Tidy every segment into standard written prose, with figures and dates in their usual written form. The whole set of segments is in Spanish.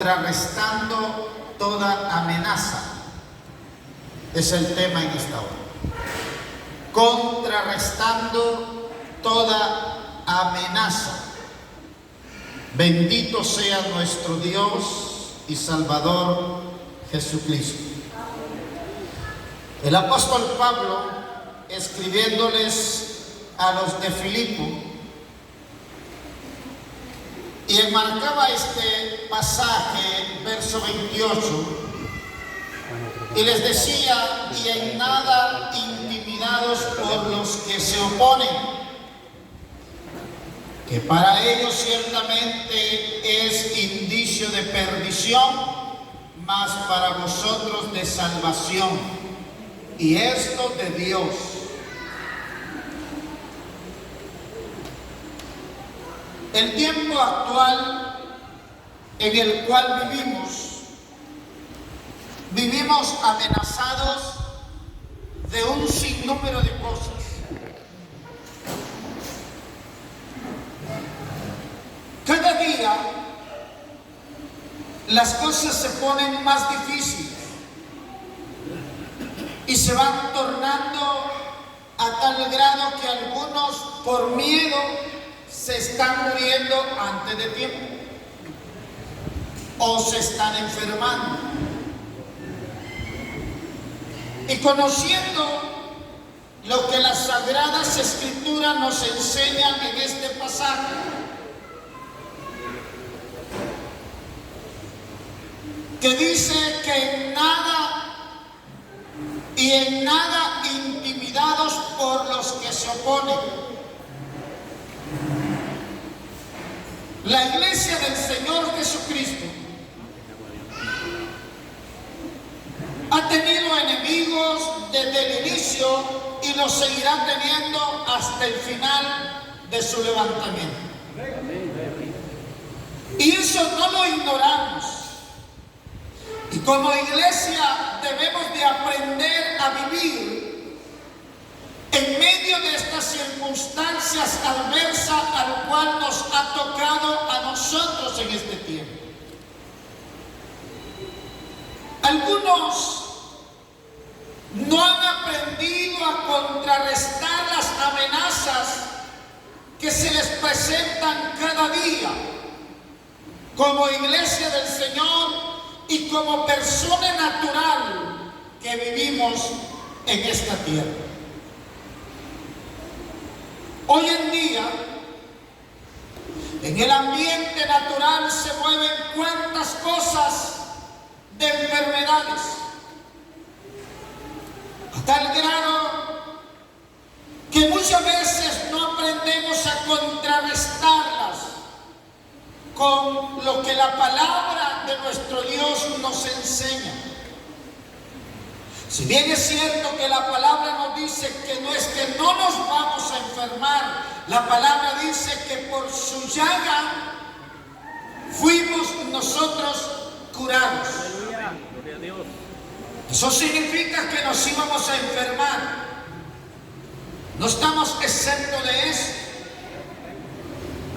Contrarrestando toda amenaza es el tema en esta hora. Contrarrestando toda amenaza. Bendito sea nuestro Dios y Salvador Jesucristo. El apóstol Pablo, escribiéndoles a los de Filipo, y enmarcaba este pasaje, verso 28, y les decía: y en nada intimidados por los que se oponen, que para ellos ciertamente es indicio de perdición, mas para vosotros de salvación, y esto de Dios. El tiempo actual en el cual vivimos amenazados de un sinnúmero de cosas. Cada día las cosas se ponen más difíciles y se van tornando a tal grado que algunos, por miedo, se están muriendo antes de tiempo o se están enfermando. Y conociendo lo que las Sagradas Escrituras nos enseñan en este pasaje, que dice que en nada intimidados por los que se oponen. La iglesia del Señor Jesucristo ha tenido enemigos desde el inicio y los seguirá teniendo hasta el final de su levantamiento. Y eso no lo ignoramos. Y como iglesia debemos de aprender a vivir en medio de estas circunstancias adversas al cual nos ha tocado a nosotros en este tiempo. Algunos no han aprendido a contrarrestar las amenazas que se les presentan cada día como iglesia del Señor y como persona natural que vivimos en esta tierra. Hoy en día, en el ambiente natural se mueven cuantas cosas de enfermedades, a tal grado que muchas veces no aprendemos a contrarrestarlas con lo que la palabra de nuestro Dios nos enseña. Si bien es cierto que la palabra nos dice que no es que no nos vamos a enfermar, la palabra dice que por su llaga fuimos nosotros curados. Eso significa que nos íbamos a enfermar. No estamos exentos de eso.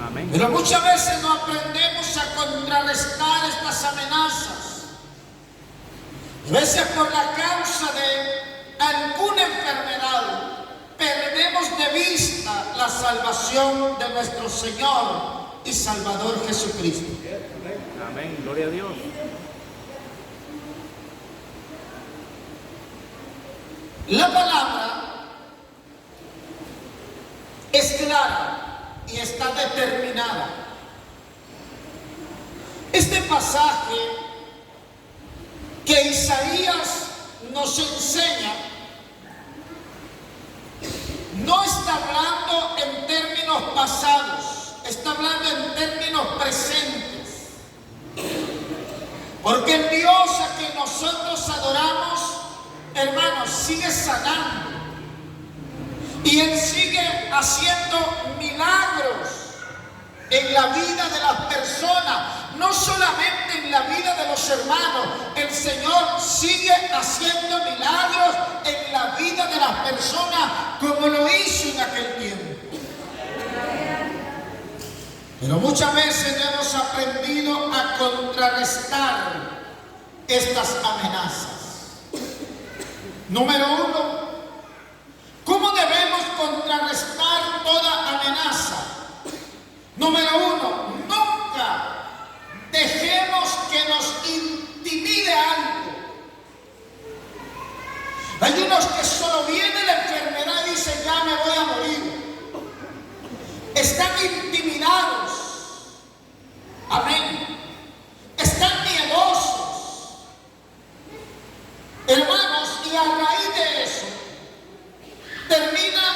Amén. Pero muchas veces no aprendemos a contrarrestar estas amenazas. A veces por la causa de alguna enfermedad perdemos de vista la salvación de nuestro Señor y Salvador Jesucristo. Amén, gloria a Dios. La palabra es clara y está determinada. Este pasaje que Isaías nos enseña no está hablando en términos pasados, está hablando en términos presentes. Porque el Dios a quien nosotros adoramos, hermanos, sigue sanando. Y Él sigue haciendo milagros en la vida de las personas. No solamente en la vida de los hermanos, el Señor sigue haciendo milagros en la vida de las personas como lo hizo en aquel tiempo. Pero muchas veces no hemos aprendido a contrarrestar estas amenazas. Número uno, ¿cómo debemos contrarrestar toda amenaza? Número uno, nunca dejemos que nos intimide algo. Hay unos que solo viene la enfermedad y dicen, ya me voy a morir. Están intimidados. Amén. Están miedosos. Hermanos, y a raíz de eso, terminan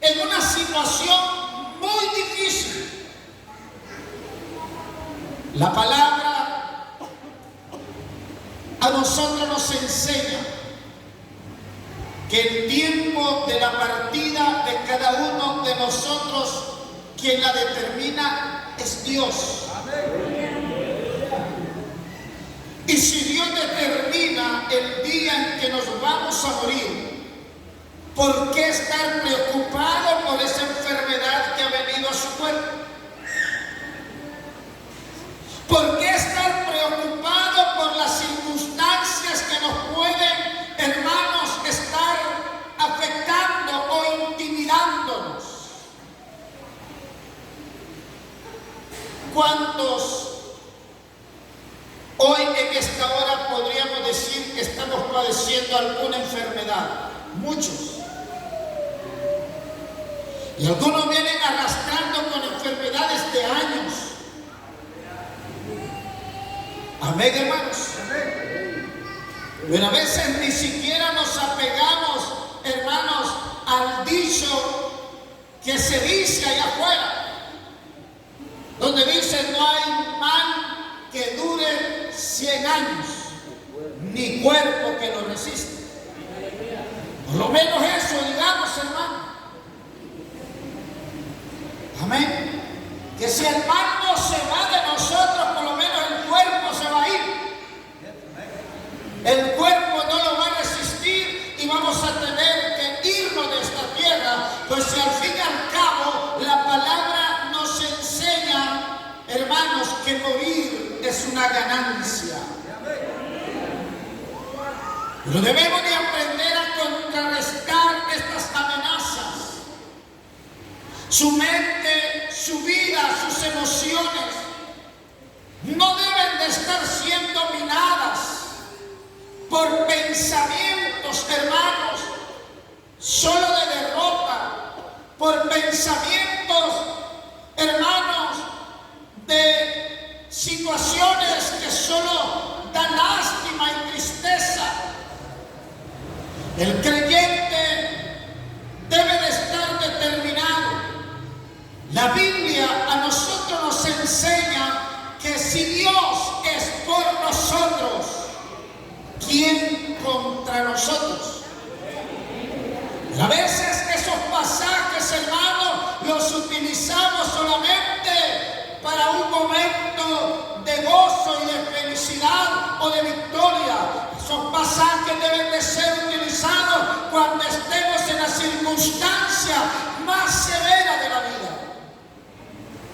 en una situación muy difícil. La palabra a nosotros nos enseña que el tiempo de la partida de cada uno de nosotros, quien la determina es Dios. Y si Dios determina el día en que nos vamos a morir, ¿por qué estar preocupado por esa enfermedad que ha venido a su cuerpo? ¿Por qué estar preocupado por las circunstancias que nos pueden, hermanos, estar afectando o intimidándonos? ¿Cuántos hoy en esta hora podríamos decir que estamos padeciendo alguna enfermedad? Muchos. Y algunos vienen arrastrando con enfermedades de años. Amén, hermanos. Pero a veces ni siquiera nos apegamos, hermanos, al dicho que se dice allá afuera, donde dice no hay mal que dure 100 años, ni cuerpo que lo resista. Por lo menos eso digamos, hermano. Amén. Que si el mal no se va de nosotros, por lo menos el cuerpo se va a ir. El cuerpo no lo va a resistir y vamos a tener que irnos de esta tierra. Pues si al fin y al cabo la palabra nos enseña, hermanos, que morir es una ganancia. Pero debemos de aprender a contrarrestar estas amenazas. Su mente, su vida, sus emociones no deben de estar siendo minadas por pensamientos, hermanos, solo de derrota, por pensamientos, hermanos, de situaciones que solo dan lástima y tristeza. El creyente debe de estar determinado. La Biblia a nosotros nos enseña que si Dios es por nosotros, ¿quién contra nosotros? A veces esos pasajes, hermanos, los utilizamos solamente para un momento de gozo y de felicidad o de victoria. Esos pasajes deben de ser utilizados cuando estemos en la circunstancia más severa de la vida,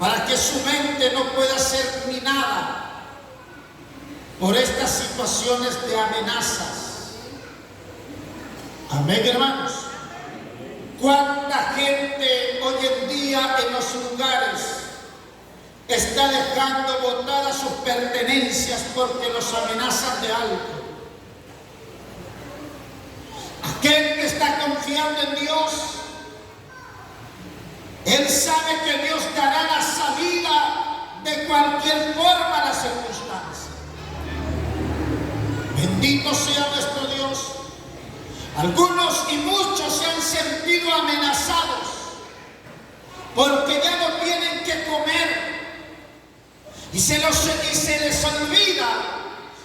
para que su mente no pueda ser minada por estas situaciones de amenazas. Amén, hermanos. ¿Cuánta gente hoy en día en los lugares está dejando botadas sus pertenencias porque los amenazan de algo? Aquel que está confiando en Dios, él sabe que Dios dará la salida de cualquier forma a la circunstancia. Bendito sea nuestro Dios. Algunos y muchos se han sentido amenazados porque ya no tienen que comer y se les olvida,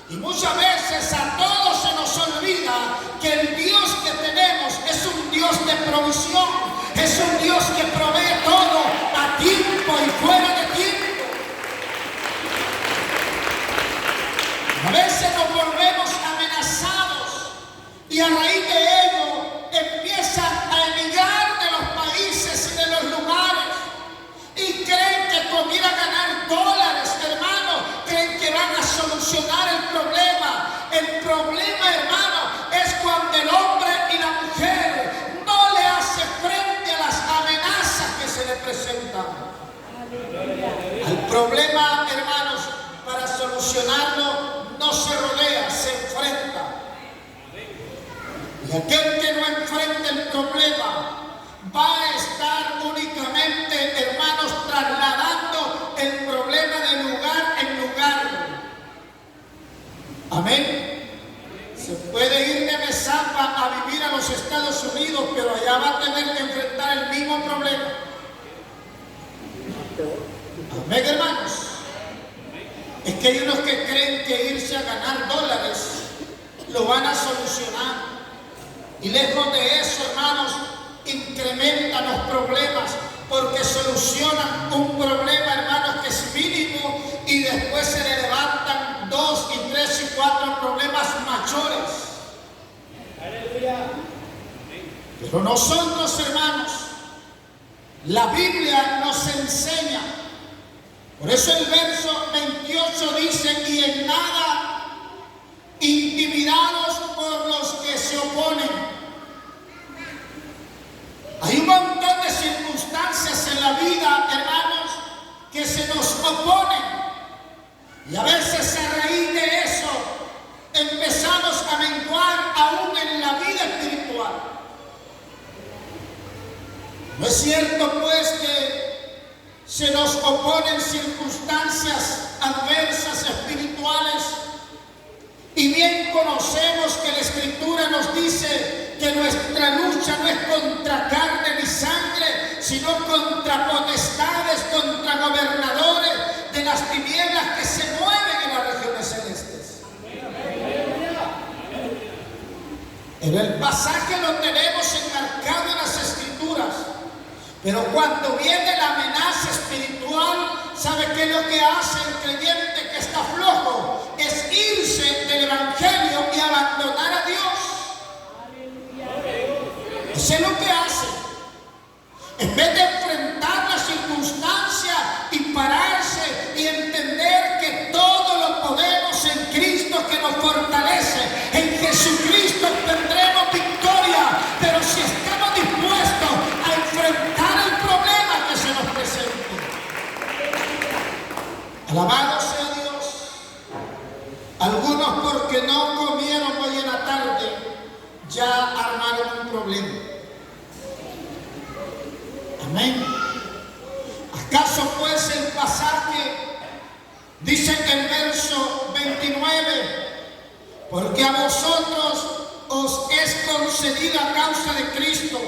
y muchas veces a todos se nos olvida que el Dios que tenemos es un Dios de provisión, es un Dios que provee todo a tiempo y fuera de tiempo. A veces nos volvemos amenazados y a raíz de ello empiezan a emigrar de los países y de los lugares y creen que solucionar el problema. El problema, hermano, es cuando el hombre y la mujer no le hace frente a las amenazas que se le presentan. El problema, hermanos, para solucionarlo no se rodea, se enfrenta. Y aquel que no enfrenta el problema va a estar únicamente, hermanos, trasladando el problema de lugar en lugar. Amén. Se puede ir de Mesapa a vivir a los Estados Unidos, pero allá va a tener que enfrentar el mismo problema. Amén, hermanos. Es que hay unos que creen que irse a ganar dólares lo van a solucionar. Y lejos de eso, hermanos, incrementan los problemas, porque solucionan un problema, hermanos, que es mínimo, y después se le levantan 2 y 3 y 4 problemas mayores. Pero nosotros, hermanos, la Biblia nos enseña. Por eso el verso 28 dice: y en nada intimidados por los que se oponen. Hay un montón de circunstancias en la vida, hermanos, que se nos oponen. Y a veces a raíz de eso empezamos a menguar aún en la vida espiritual. ¿No es cierto, pues, que se nos oponen circunstancias adversas espirituales? Y bien conocemos que la Escritura nos dice que nuestra lucha no es contra carne ni sangre, sino contra potestades, contra gobernadores de las tinieblas que se mueven en las regiones celestes. En el pasaje lo tenemos enmarcado en las Escrituras, pero cuando viene la amenaza espiritual, ¿sabe qué es lo que hace el creyente que está flojo? Es irse del Evangelio y abandonar a Dios. Eso es lo que hace. En vez de enfrentar la circunstancia y pararse y entender que todo lo podemos en Cristo que nos fortalece, en Jesucristo tendremos victoria, pero si estamos dispuestos a enfrentar el problema que se nos presente. Alabado sea Dios. Algunos, porque no comieron hoy en la tarde, ya armaron un problema. Amén. ¿Acaso pues el pasaje dice en el verso 29: porque a vosotros os es concedido a causa de Cristo,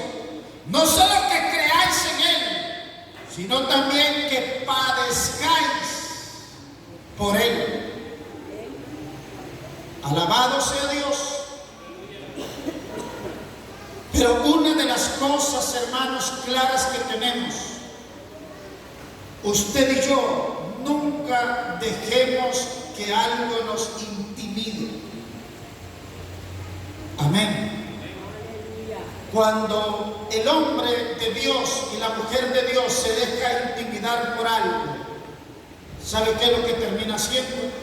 no solo que creáis en Él, sino también que padezcáis por Él? Alabado sea Dios. Pero una de las cosas, hermanos, claras que tenemos, usted y yo, nunca dejemos que algo nos intimide. Amén. Cuando el hombre de Dios y la mujer de Dios se deja intimidar por algo, ¿sabe qué es lo que termina siendo?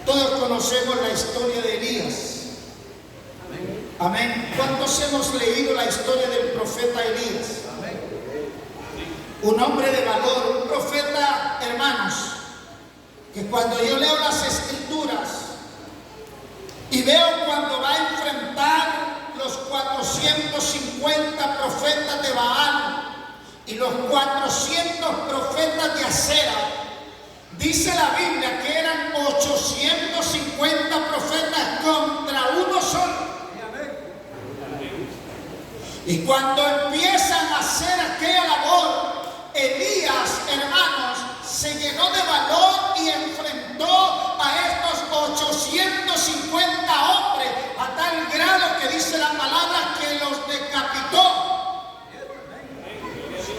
Todos conocemos la historia de Elías. Amén. ¿Cuántos hemos leído la historia del profeta Elías? Un hombre de valor, un profeta, hermanos, que cuando yo leo las Escrituras y veo cuando va a enfrentar los 450 profetas de Baal y los 400 profetas de Acera, dice la Biblia que eran 850 profetas contra uno solo. Y cuando empiezan a hacer aquella labor, Elías, hermanos, se llenó de valor y enfrentó a estos 850 hombres a tal grado que dice la palabra que los decapitó.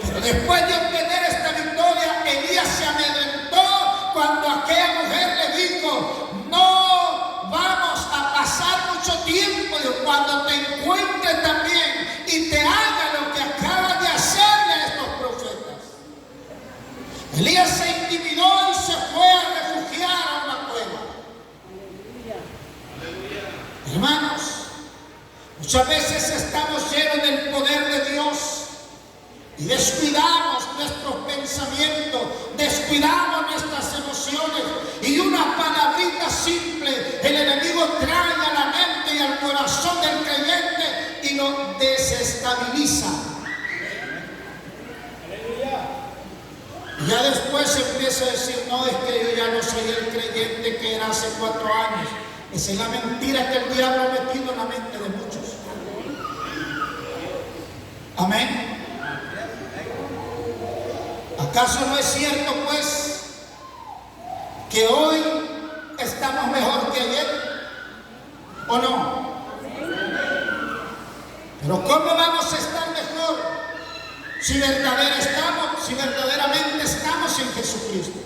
Pero después de obtener esta victoria, Elías se amedrentó cuando aquella mujer le dijo: no vamos a pasar mucho tiempo, y cuando te encuentres también y te haga lo que acabas de hacerle a estos profetas. Elías se intimidó y se fue Muchas veces estamos llenos del poder de Dios y descuidamos nuestros pensamientos, descuidamos nuestras emociones, y una palabrita simple el enemigo trae a la mente y al corazón del creyente y lo desestabiliza. Y ya después empieza a decir: no, es que yo ya no soy el creyente que era hace 4 años. Esa es la mentira que el diablo ha metido en la mente de muchos. Amén. ¿Acaso no es cierto, pues, que hoy estamos mejor que ayer? ¿O no? Pero ¿cómo vamos a estar mejor si verdaderamente estamos en Jesucristo?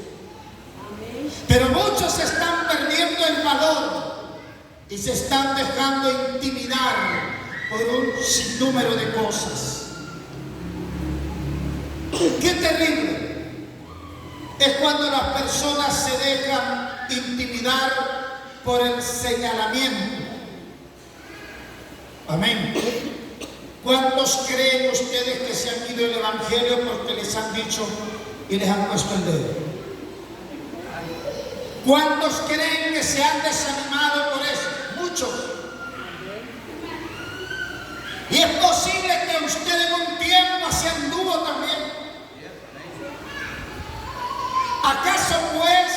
Pero muchos están perdiendo el valor y se están dejando intimidar por un sinnúmero de cosas. Qué terrible es cuando las personas se dejan intimidar por el señalamiento. Amén. ¿Cuántos creen ustedes que se han ido del evangelio porque les han dicho y les han puesto el dedo? ¿Cuántos creen que se han desanimado por eso? Muchos. Y es posible que usted en un tiempo se anduvo también. ¿Acaso pues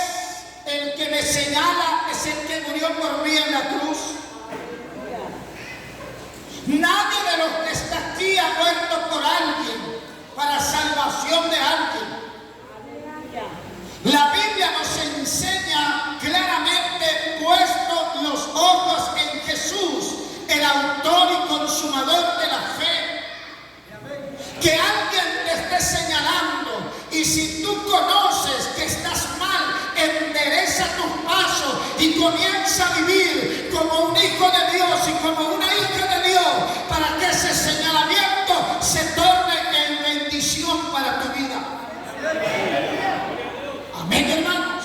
el que me señala es el que murió por mí en la cruz? Nadie de los que está aquí ha muerto por alguien, para salvación de alguien. La Biblia nos enseña claramente, puesto los ojos en Jesús, el autor y consumador de la fe, que alguien te esté señalando, y si tú conoces que estás mal, endereza tus pasos y comienza a vivir como un hijo de Dios y como una hija de Dios, para que ese señalamiento se torne en bendición para tu vida. Amén, hermanos.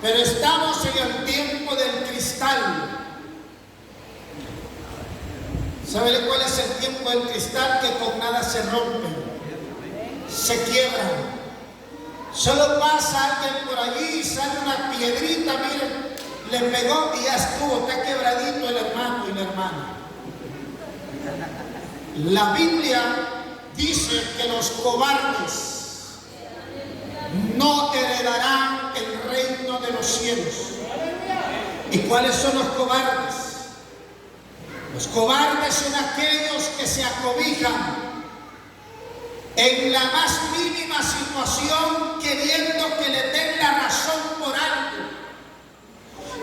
Pero estamos en el tiempo del cristal. ¿Sabe cuál es el tiempo del cristal? Que con nada se rompe, se quiebra. Solo pasa alguien por allí y sale una piedrita, miren, le pegó y ya estuvo, está quebradito el hermano y la hermana. La Biblia dice que los cobardes no heredarán el reino de los cielos. ¿Y cuáles son los cobardes? Los cobardes son aquellos que se acobijan en la más mínima situación, queriendo que le den la razón por algo.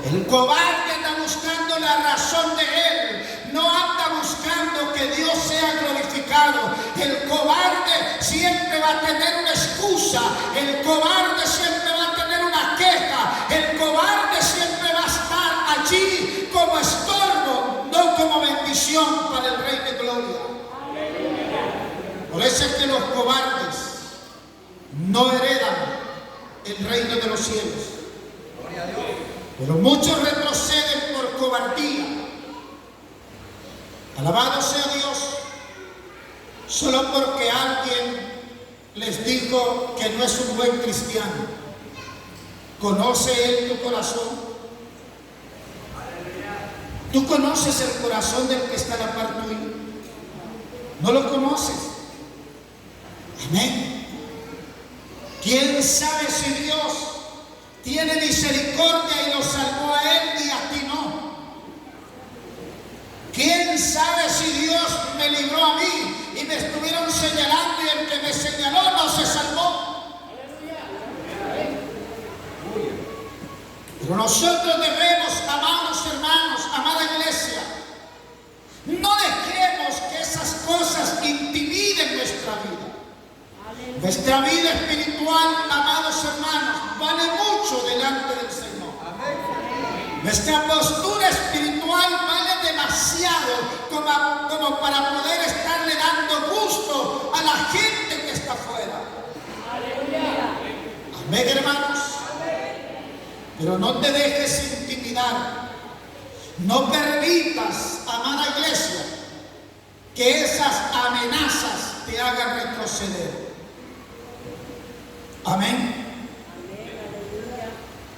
El cobarde anda buscando la razón de él, no anda buscando que Dios sea glorificado. El cobarde siempre va a tener una excusa, el cobarde siempre va a tener una queja, el cobarde siempre va a estar allí como estorbo, no como bendición para el Rey de Gloria. Por eso es que los cobardes no heredan el reino de los cielos. Pero muchos retroceden por cobardía. Alabado sea Dios. Solo porque alguien les dijo que no es un buen cristiano. ¿Conoce Él tu corazón? ¿Tú conoces el corazón del que está a la par tuya? ¿No lo conoces? Amén. ¿Quién sabe si Dios tiene misericordia y lo salvó a él y a ti no? ¿Quién sabe si Dios me libró a mí y me estuvieron señalando y el que me señaló no se salvó? Pero nosotros debemos, amados hermanos, amada iglesia, no dejemos que esas cosas intimiden nuestra vida. Nuestra vida espiritual, amados hermanos, vale mucho delante del Señor. Nuestra postura espiritual vale demasiado como para poder estarle dando gusto a la gente que está afuera. Amén, hermanos. Pero no te dejes intimidar. No permitas, amada iglesia, que esas amenazas te hagan retroceder. Amén.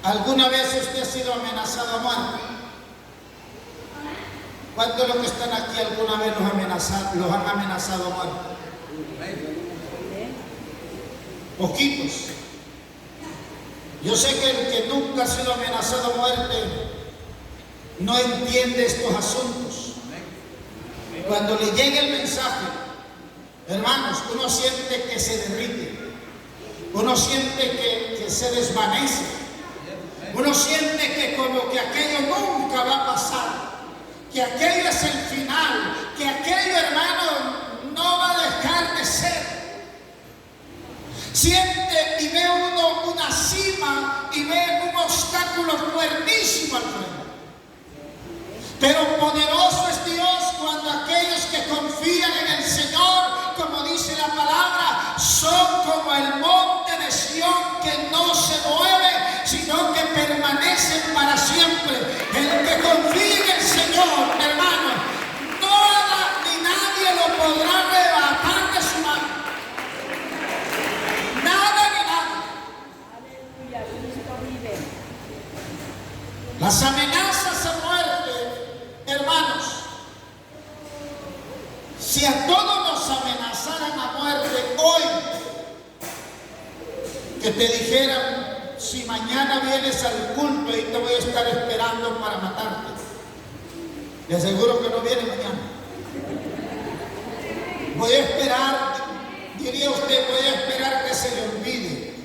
¿Alguna vez usted ha sido amenazado a muerte? ¿Cuántos de los que están aquí alguna vez los han amenazado a muerte? Poquitos. Yo sé que el que nunca ha sido amenazado a muerte no entiende estos asuntos. Cuando le llega el mensaje, hermanos, uno siente que se derrite, uno siente que se desvanece, uno siente que como que aquello nunca va a pasar, que aquello es el final, que aquello, hermano, no va a dejar de ser. Siente y ve uno una cima y ve un obstáculo fuertísimo al frente. Pero poderoso es Dios cuando aquellos que confían en el Señor, como dice la palabra, son como el monte de Sión que no se mueve, sino que permanecen para siempre. El que confía en el Señor, hermano, nada ni nadie lo podrá arrebatar de su mano. Nada ni nadie. Aleluya, Cristo vive. Las amenazas a muerte, hermanos, si a todos nos amenazaran a muerte hoy, que te dijeran, si mañana vienes al culto y te voy a estar esperando para matarte, le aseguro que no viene mañana. Voy a esperar, diría usted, voy a esperar que se le olvide.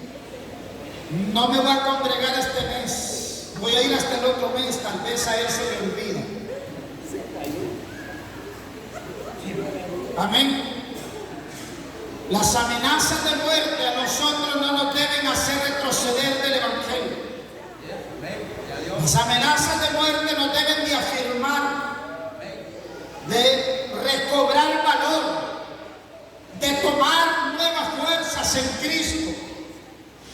No me voy a congregar este mes, voy a ir hasta el otro mes, tal vez a él se le olvida. Amén. Las amenazas de muerte a nosotros no nos deben hacer retroceder del Evangelio. Las amenazas de muerte nos deben de afirmar, de recobrar valor, de tomar nuevas fuerzas en Cristo.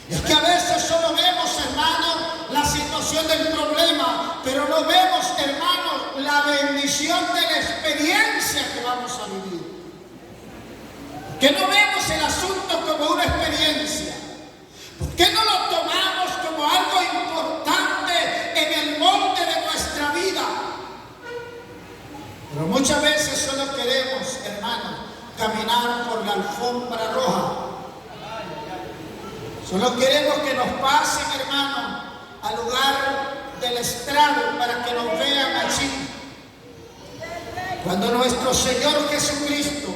Es que a veces solo vemos, hermanos, la situación del problema, pero no vemos, hermanos, la bendición de la experiencia que vamos a vivir. Que no vemos el asunto como una experiencia. ¿Por qué no lo tomamos como algo importante en el molde de nuestra vida? Pero muchas veces solo queremos, hermanos, caminar por la alfombra roja. Solo queremos que nos pasen, hermanos, al lugar del estrado para que nos vean allí. Cuando nuestro Señor Jesucristo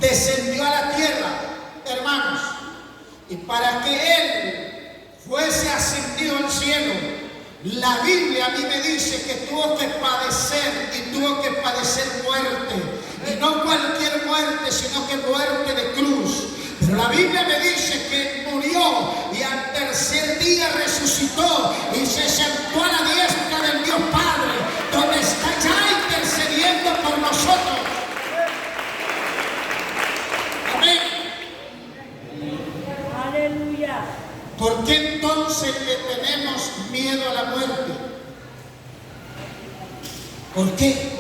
descendió a la tierra, hermanos, y para que Él fuese ascendido al cielo, la Biblia a mí me dice que tuvo que padecer y tuvo que padecer muerte, y no cualquier muerte, sino que muerte de cruz. Pero la Biblia me dice que murió y al tercer día resucitó y se sentó a la diestra del Dios Padre, donde está ya intercediendo por nosotros. Amén. Aleluya. ¿Por qué entonces le tenemos miedo a la muerte? ¿Por qué?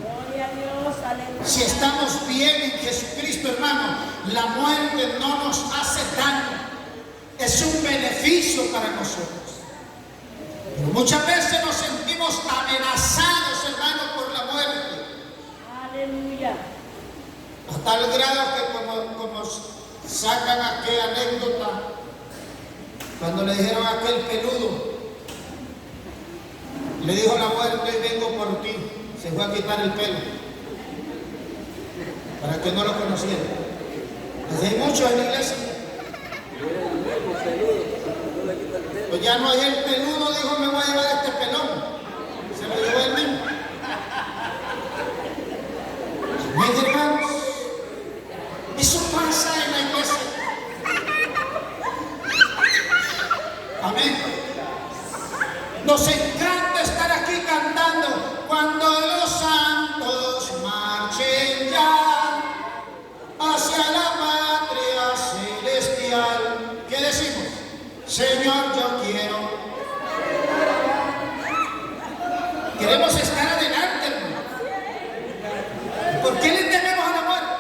Gloria a Dios, aleluya. Si estamos bien en Jesucristo, hermano, la muerte no nos hace daño. Es un beneficio para nosotros. Pero muchas veces nos sentimos amenazados, hermano, por la muerte. Aleluya. A tal grado que como sacan aquella anécdota, cuando le dijeron a aquel peludo, le dijo la muerte, vengo por ti. Se fue a quitar el pelo para que no lo conociera. Así hay muchos en la iglesia. Pues ya no hay el peludo, dijo, me voy a llevar este pelón. Se lo llevó él mismo. Mis hermanos, eso pasa en la iglesia. Amén. Nos encanta estar aquí cantando cuando los santos marchen ya hacia la patria celestial. ¿Qué decimos? Señor, yo quiero Debemos estar adelante, hermano. ¿Por qué le tememos a la muerte?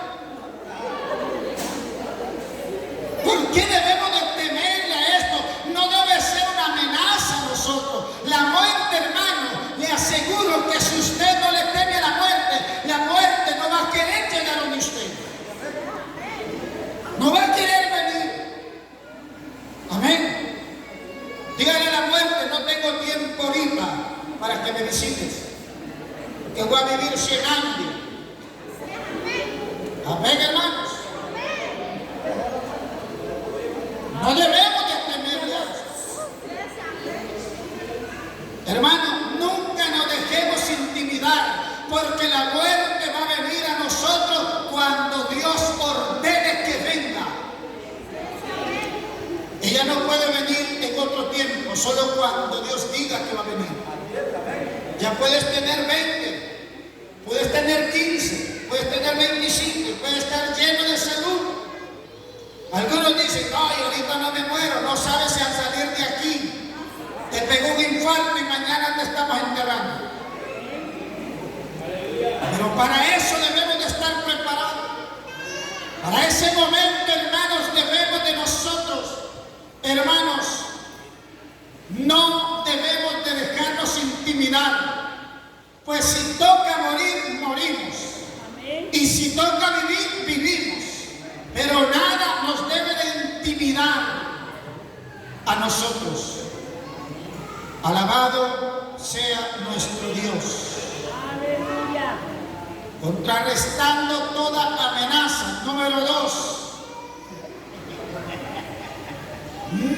¿Por qué debemos de temerle a esto? No debe ser una amenaza a nosotros. La muerte, hermano, le aseguro que si usted no le teme a la muerte no va a querer llegar donde usted. No va a querer venir. Amén. Dígale a la muerte, no tengo tiempo ahorita para que me visites, que voy a vivir 100 años. Amén, hermanos. No debemos de temerle a eso. Hermano, nunca nos dejemos intimidar, porque la muerte va a venir a nosotros cuando Dios ordene que venga. Ella no puede venir en otro tiempo, solo cuando Dios diga que va a venir. Ya puedes tener 20, puedes tener 15, puedes tener 25, puedes estar lleno de salud. Algunos dicen, ay, ahorita no me muero, no sabes si al salir de aquí te pegó un infarto y mañana te estamos enterrando. Pero para eso debemos de estar preparados. Para ese momento, hermanos, debemos de nosotros, hermanos, no debemos de dejarnos intimidar, pues si toca morir, morimos. Amén. Y si toca vivir, vivimos. Pero nada nos debe de intimidar a nosotros. Alabado sea nuestro Dios. Aleluya. Contrarrestando toda amenaza. Número 2.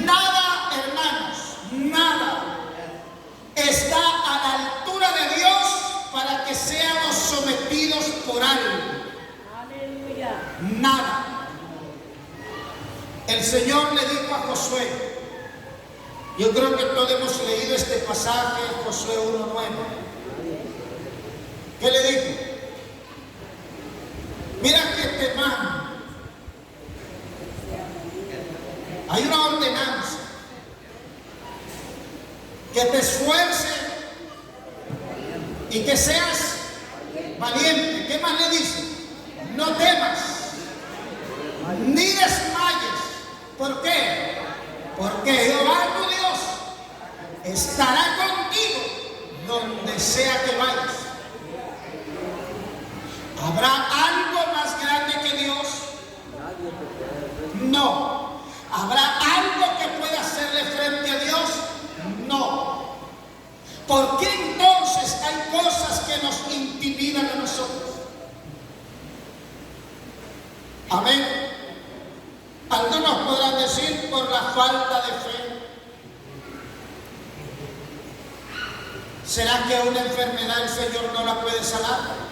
Nada, hermanos, nada está a la altura de Dios para que seamos sometidos por algo. Aleluya. Nada. El Señor le dijo a Josué, yo creo que todos hemos leído este pasaje, Josué 1:9. ¿Qué le dijo? Mira que te mando. Hay una ordenanza. Que te esfuerces y que seas valiente. ¿Qué más le dice? No temas, ni desmayes. ¿Por qué? Porque Jehová tu Dios estará contigo donde sea que vayas. ¿Habrá algo más grande que Dios? No. ¿Habrá algo que pueda hacerle frente a Dios? No. ¿Por qué entonces hay cosas que nos intimidan a nosotros? Amén. Algunos podrán decir por la falta de fe. ¿Será que una enfermedad el Señor no la puede sanar?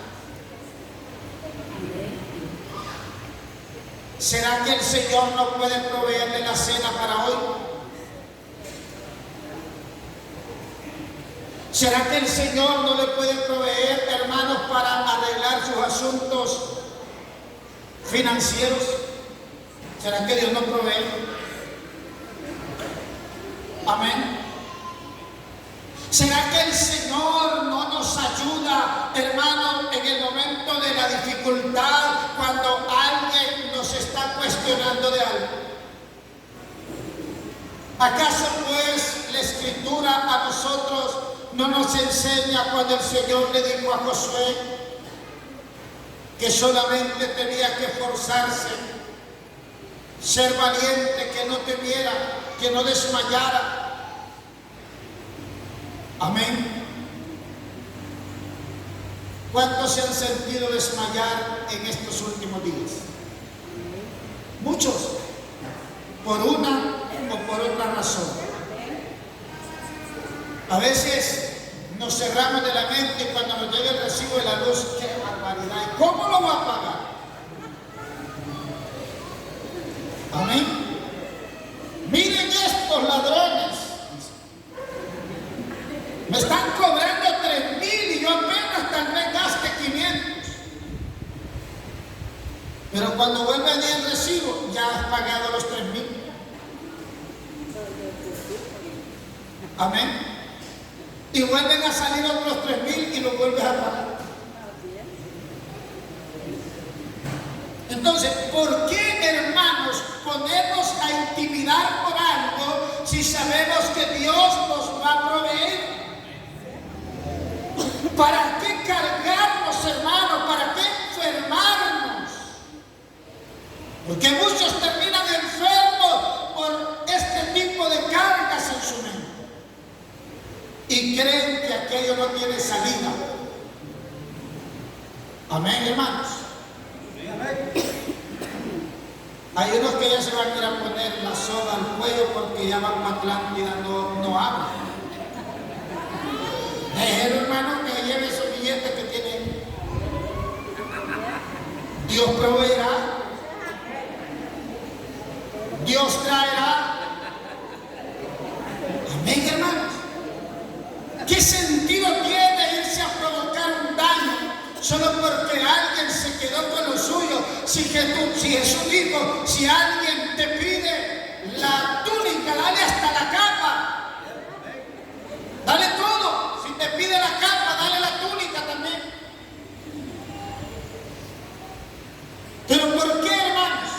¿Será que el Señor no puede proveerle la cena para hoy? ¿Será que el Señor no le puede proveer, hermanos, para arreglar sus asuntos financieros? ¿Será que Dios no provee? Amén. ¿Será que el Señor no nos ayuda, hermanos, en el momento de la dificultad, cuando alguien nos está cuestionando de algo? ¿Acaso pues la Escritura a nosotros no nos enseña cuando el Señor le dijo a Josué que solamente tenía que esforzarse, ser valiente, que no temiera, que no desmayara? Amén. ¿Cuántos se han sentido desmayar en estos últimos días? Muchos, por una o por otra razón. A veces nos cerramos de la mente y cuando nos llega el recibo de la luz, ¡qué barbaridad! ¿Y cómo lo va a pagar? Amén. Miren estos ladrones. Me están cobrando 3,000 y yo apenas tal vez gaste 500. Pero cuando vuelve a el recibo, ya has pagado los 3,000. Amén. y vuelven a salir otros 3,000 y los vuelves a pagar. Entonces, ¿por qué, hermanos, ponernos a intimidar por algo si sabemos que Dios nos va a proveer? ¿Para qué cargarnos, hermanos? ¿Para qué enfermarnos? Porque muchos terminan enfermos por este tipo de cargas en su mente y creen que aquello no tiene salida. Amén, hermanos. Hay unos que ya se van a ir a poner la soga al cuello porque ya van para Atlántida, no hablan. Déjelo, hermano, que lleve esos billetes que tiene. Dios proveerá. Dios traerá. Amén, hermanos. ¿Qué sentido tiene irse a provocar un daño solo porque alguien se quedó con lo suyo? Si Jesús dijo, si alguien te pide la túnica, dale hasta la capa. Dale todo. Si te pide la capa, dale la túnica también. ¿Pero por qué, hermanos?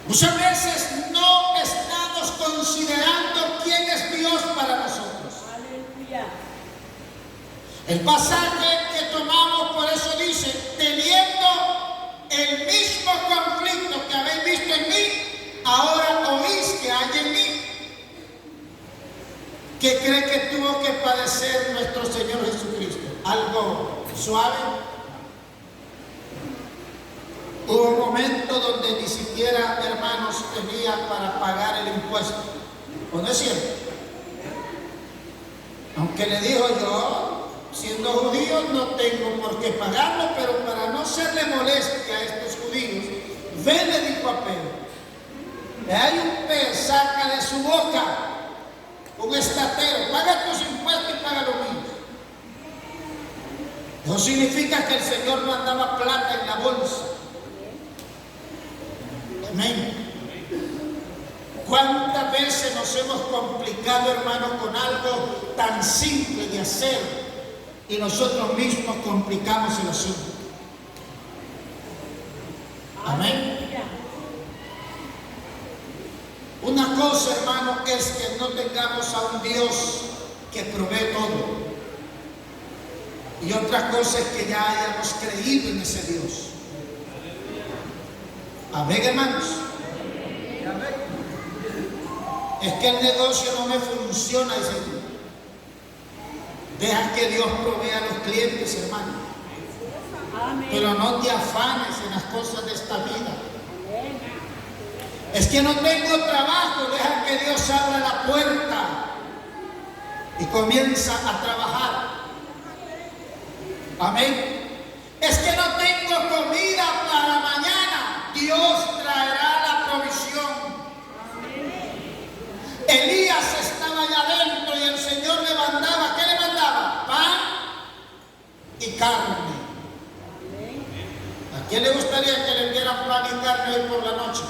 Muchas veces no estamos considerando quién es Dios para nosotros. Aleluya. El pasaje que tomamos por eso dice, teniendo el mismo conflicto que habéis visto en mí, ahora oís que hay en mí. ¿Qué cree que tuvo que padecer nuestro Señor Jesucristo? ¿Algo suave? Hubo un momento donde ni siquiera, hermanos, tenía para pagar el impuesto. ¿O no es cierto? Aunque le dijo yo, siendo judío, no tengo por qué pagarlo, pero para no serle molestia a estos judíos, ven, le dijo a Pedro, le hay un pez, saca de su boca un estatero, paga tus impuestos y paga lo mismo. Eso significa que el Señor no andaba plata en la bolsa. Amén. ¿Cuántas veces nos hemos complicado, hermanos, con algo tan simple de hacer y nosotros mismos complicamos el asunto? Amén. Una cosa, hermano, es que no tengamos a un Dios que provee todo. Y otra cosa es que ya hayamos creído en ese Dios. Amén, hermanos. Es que el negocio no me funciona, dice Dios. Deja que Dios provea a los clientes, hermano. Amén. Pero no te afanes en las cosas de esta vida. Es que no tengo trabajo, deja que Dios abra la puerta y comienza a trabajar. Amén. Es que no tengo comida para mañana, Dios traerá la provisión. Elías estaba allá adentro y el Señor le mandaba, ¿qué le mandaba? Pan y carne. ¿A quién le gustaría que le dieran pan y carne hoy por la noche?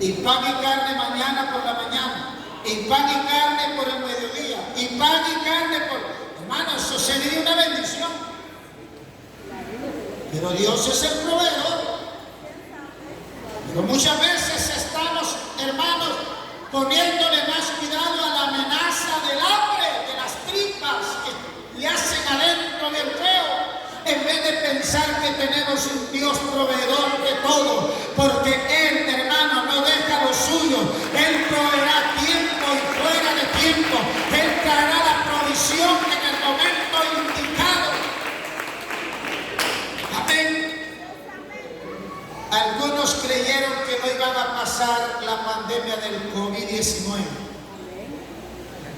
Y pan y carne mañana por la mañana, y pan y carne por el mediodía, y pan y carne por... Hermanos, eso sería una bendición. Pero Dios es el proveedor. Pero muchas veces estamos, hermanos, poniéndole más cuidado a la amenaza del hambre, de las tripas que le hacen adentro bien feo, en vez de pensar que tenemos un Dios proveedor de todo, porque Él, hermano, no deja lo suyo. Él proveerá tiempo y fuera de tiempo. Él traerá la provisión en el momento indicado. Amén. Algunos creyeron que no iban a pasar la pandemia del COVID-19.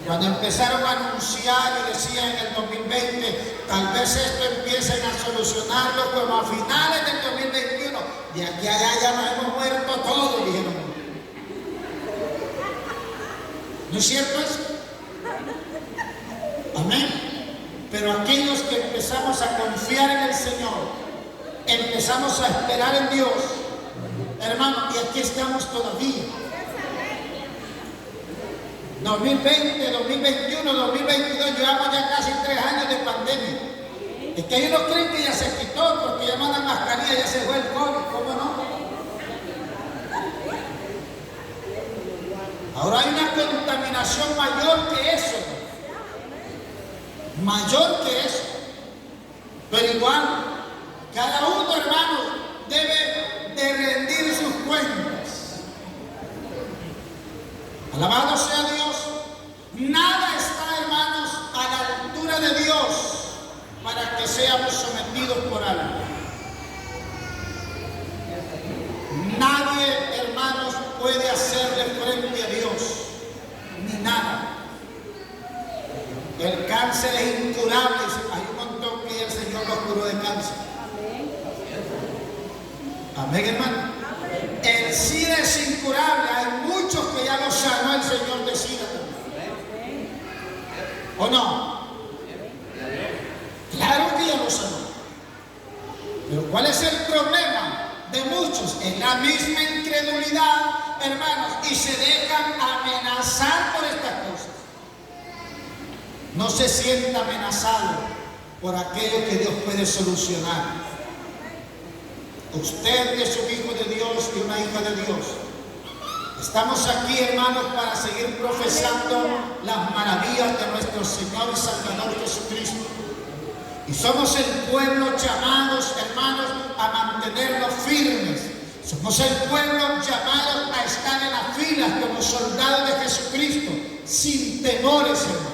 Cuando empezaron a anunciar y decían en el 2020, tal vez esto empiecen a solucionarlo como a finales del 2021. De aquí a allá ya nos hemos muerto todos, dijeron. ¿No es cierto eso? Amén. Pero aquellos que empezamos a confiar en el Señor, empezamos a esperar en Dios, hermano, y aquí estamos todavía. 2020, 2021, 2022, llevamos ya casi 3 años de pandemia. Es que ellos no creen que ya se quitó porque ya mandan mascarilla, ya se fue el COVID, ¿cómo no? Ahora hay una contaminación mayor que eso. Mayor que eso. Pero igual, cada uno, hermano, debe de rendir sus cuentas. Alabado sea Dios. Nada está, hermanos, a la altura de Dios para que seamos sometidos por algo. Nadie, hermanos, puede hacerle frente a Dios, ni nada. El cáncer es incurable. Hay un montón que el Señor los curó de cáncer. Amén, hermano. El SIDA es incurable. Hay muchos que ya lo sanó el Señor de SIDA también. ¿O no? Claro que ya lo sanó. Pero ¿cuál es el problema de muchos? Es la misma incredulidad, hermanos, y se dejan amenazar por estas cosas. No se sienta amenazado por aquello que Dios puede solucionar. Usted es un hijo de Dios y una hija de Dios. Estamos aquí, hermanos, para seguir profesando las maravillas de nuestro Señor y Salvador Jesucristo. Y somos el pueblo llamados, hermanos, a mantenernos firmes. Somos el pueblo llamado a estar en las filas como soldados de Jesucristo, sin temores, hermanos.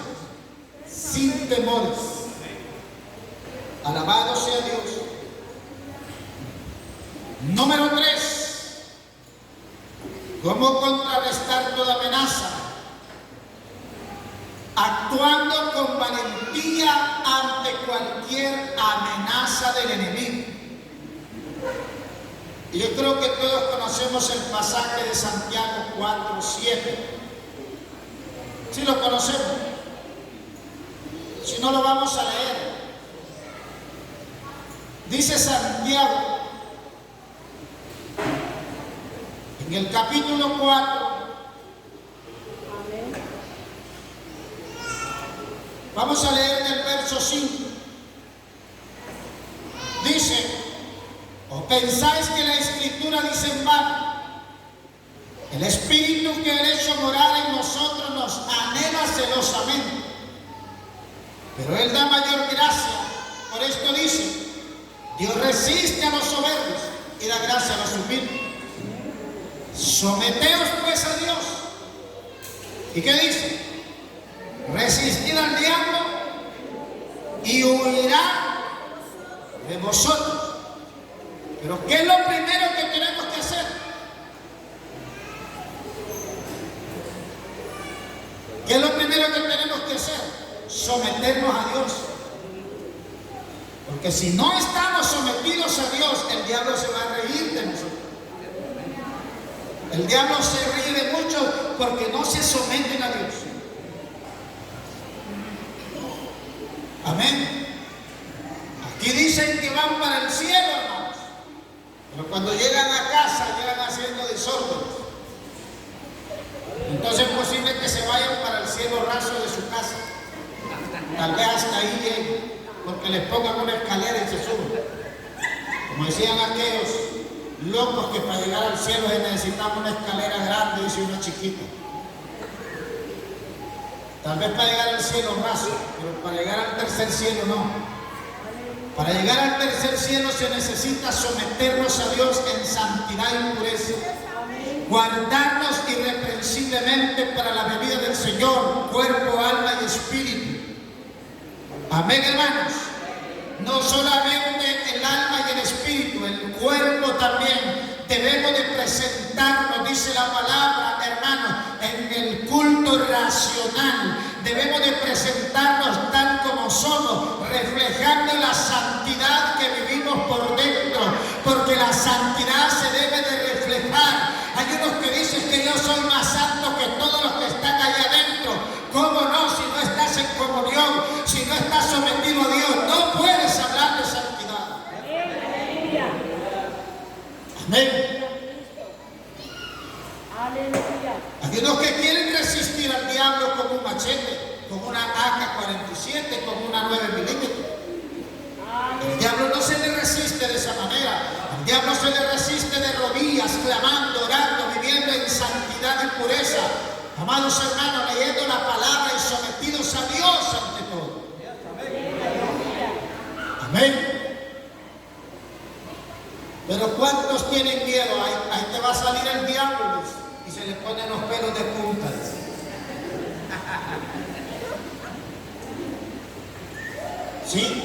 Sin temores. Alabado sea Dios. Número 3. ¿Cómo contrarrestar toda amenaza? Actuando con valentía ante cualquier amenaza del enemigo. Y yo creo que todos conocemos el pasaje de Santiago 4:7. ¿Sí lo conocemos? Si no, lo vamos a leer. Dice Santiago, en el capítulo 4, vamos a leer del verso 5. Dice: ¿o pensáis que la Escritura dice en vano? El Espíritu que Él hecho morar en nosotros nos anhela celosamente. Pero Él da mayor gracia. Por esto dice: Dios resiste a los soberbios y da gracia a los humildes. Someteos pues a Dios. ¿Y qué dice? Resistid al diablo y huirá de vosotros. Pero ¿qué es lo primero que tenemos que hacer? ¿Qué es lo primero que tenemos que hacer? Someternos a Dios. Porque si no estamos sometidos a Dios, el diablo se va a reír de nosotros. El diablo se ríe de muchos porque no se someten a Dios. Amén. Aquí dicen que van para el cielo, hermanos, pero cuando llegan a casa llegan haciendo desórdenes. Entonces es posible que se vayan para el cielo raso de su casa. Tal vez hasta ahí lleguen, porque les pongan una escalera y se suben. Como decían aquellos locos que para llegar al cielo se necesitaba una escalera grande y una chiquita. Tal vez para llegar al cielo raso, pero para llegar al tercer cielo no. Para llegar al tercer cielo se necesita someternos a Dios en santidad y pureza. Guardarnos irreprensiblemente para la bebida del Señor, cuerpo, alma y espíritu. Amén, hermanos. No solamente el alma y el espíritu, el cuerpo también. Debemos de presentarnos, dice la palabra, hermanos, en el culto racional. Debemos de presentarnos tal como somos, reflejando la santidad que vivimos por dentro, porque la santidad se debe de reflejar. Hay unos que dicen que yo soy más santo que todos los que están allá adentro. ¿Cómo no? Si no estás en comunión, si no estás sometido a Dios, no puedes hablar de santidad. Amén. Aleluya. Hay unos que quieren resistir al diablo con un machete, con una AK-47, con una 9 milímetros. El diablo no se le resiste de esa manera. El diablo se le resiste de rodillas, clamando, orando, viviendo en santidad y pureza. Amados hermanos, leyendo la palabra y sometidos a Dios ante todo. Amén. Pero ¿cuántos tienen miedo? Ahí te va a salir el diablo y se le ponen los pelos de punta. ¿Sí?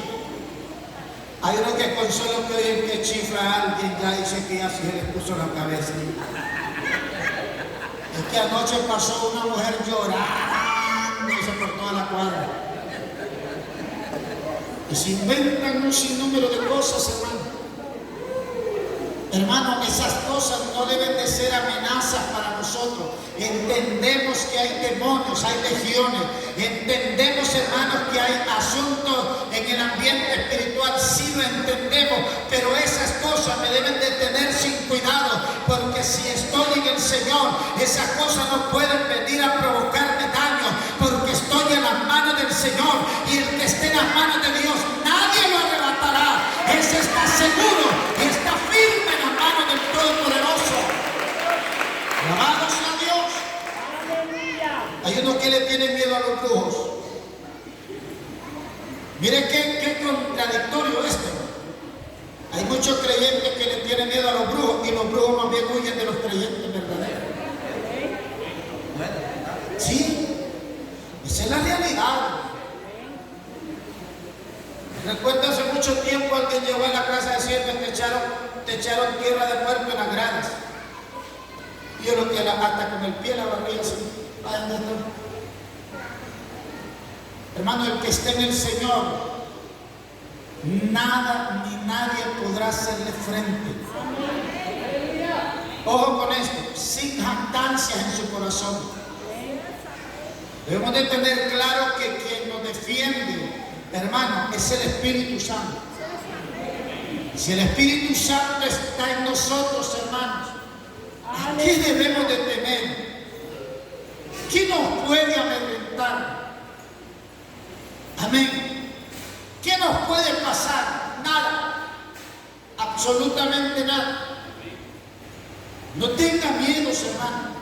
Hay uno que con solo que oyen que chifla a alguien ya dice que ya se le puso la cabeza. Es que anoche pasó una mujer llorando por toda la cuadra. Y se inventan un sinnúmero de cosas, hermano. Hermano, esas cosas no deben de ser amenazas para nosotros. Entendemos que hay demonios, hay legiones. Entendemos, hermanos, que hay asuntos en el ambiente espiritual. Sí lo entendemos, pero esas cosas me deben de tener sin cuidado, porque si estoy en el Señor, esas cosas no pueden venir a provocarme daño, porque estoy en las manos del Señor, y el que esté en las manos de Dios, nadie lo arrebatará. Ese está seguro y está firme en las manos del Todopoderoso. Alabado sea Dios. Hay uno que le tiene miedo a los brujos. Mire qué contradictorio esto. Hay muchos creyentes que le tienen miedo a los brujos, y los brujos más bien huyen de los creyentes verdaderos. Sí, esa es la realidad. Recuerdo hace mucho tiempo alguien llegó a la casa diciendo que te echaron tierra de muerto en las gradas. Y yo lo que hasta con el pie la barría así. Hermano, el que esté en el Señor, nada ni nadie podrá hacerle frente. Ojo con esto, sin jactancias en su corazón. Debemos de tener claro que quien nos defiende, hermano, es el Espíritu Santo. Si el Espíritu Santo está en nosotros, hermanos, ¿a qué debemos de temer? ¿Qué nos puede amedrentar? Amén. ¿Qué nos puede pasar? Nada. Absolutamente nada. No tenga miedos, hermano.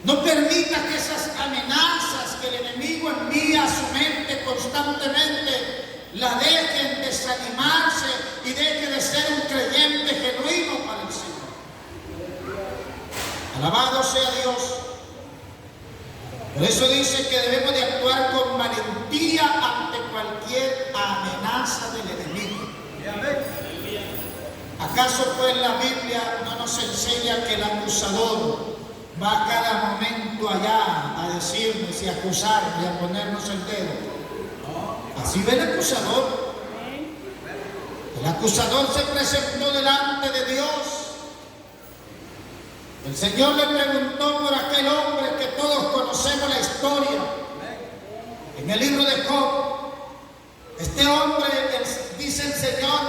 No permita que esas amenazas que el enemigo envía a su mente constantemente la dejen desanimarse y deje de ser un creyente genuino para el Señor. Alabado sea Dios. Por eso dice que debemos de actuar con valentía ante cualquier amenaza del enemigo. ¿Acaso pues la Biblia no nos enseña que el acusador va a cada momento allá a decirnos y a acusarnos y a ponernos el dedo? Así ve el acusador. El acusador se presentó delante de Dios. El Señor le preguntó por aquel hombre que todos conocemos la historia. En el libro de Job, este hombre, dice el Señor,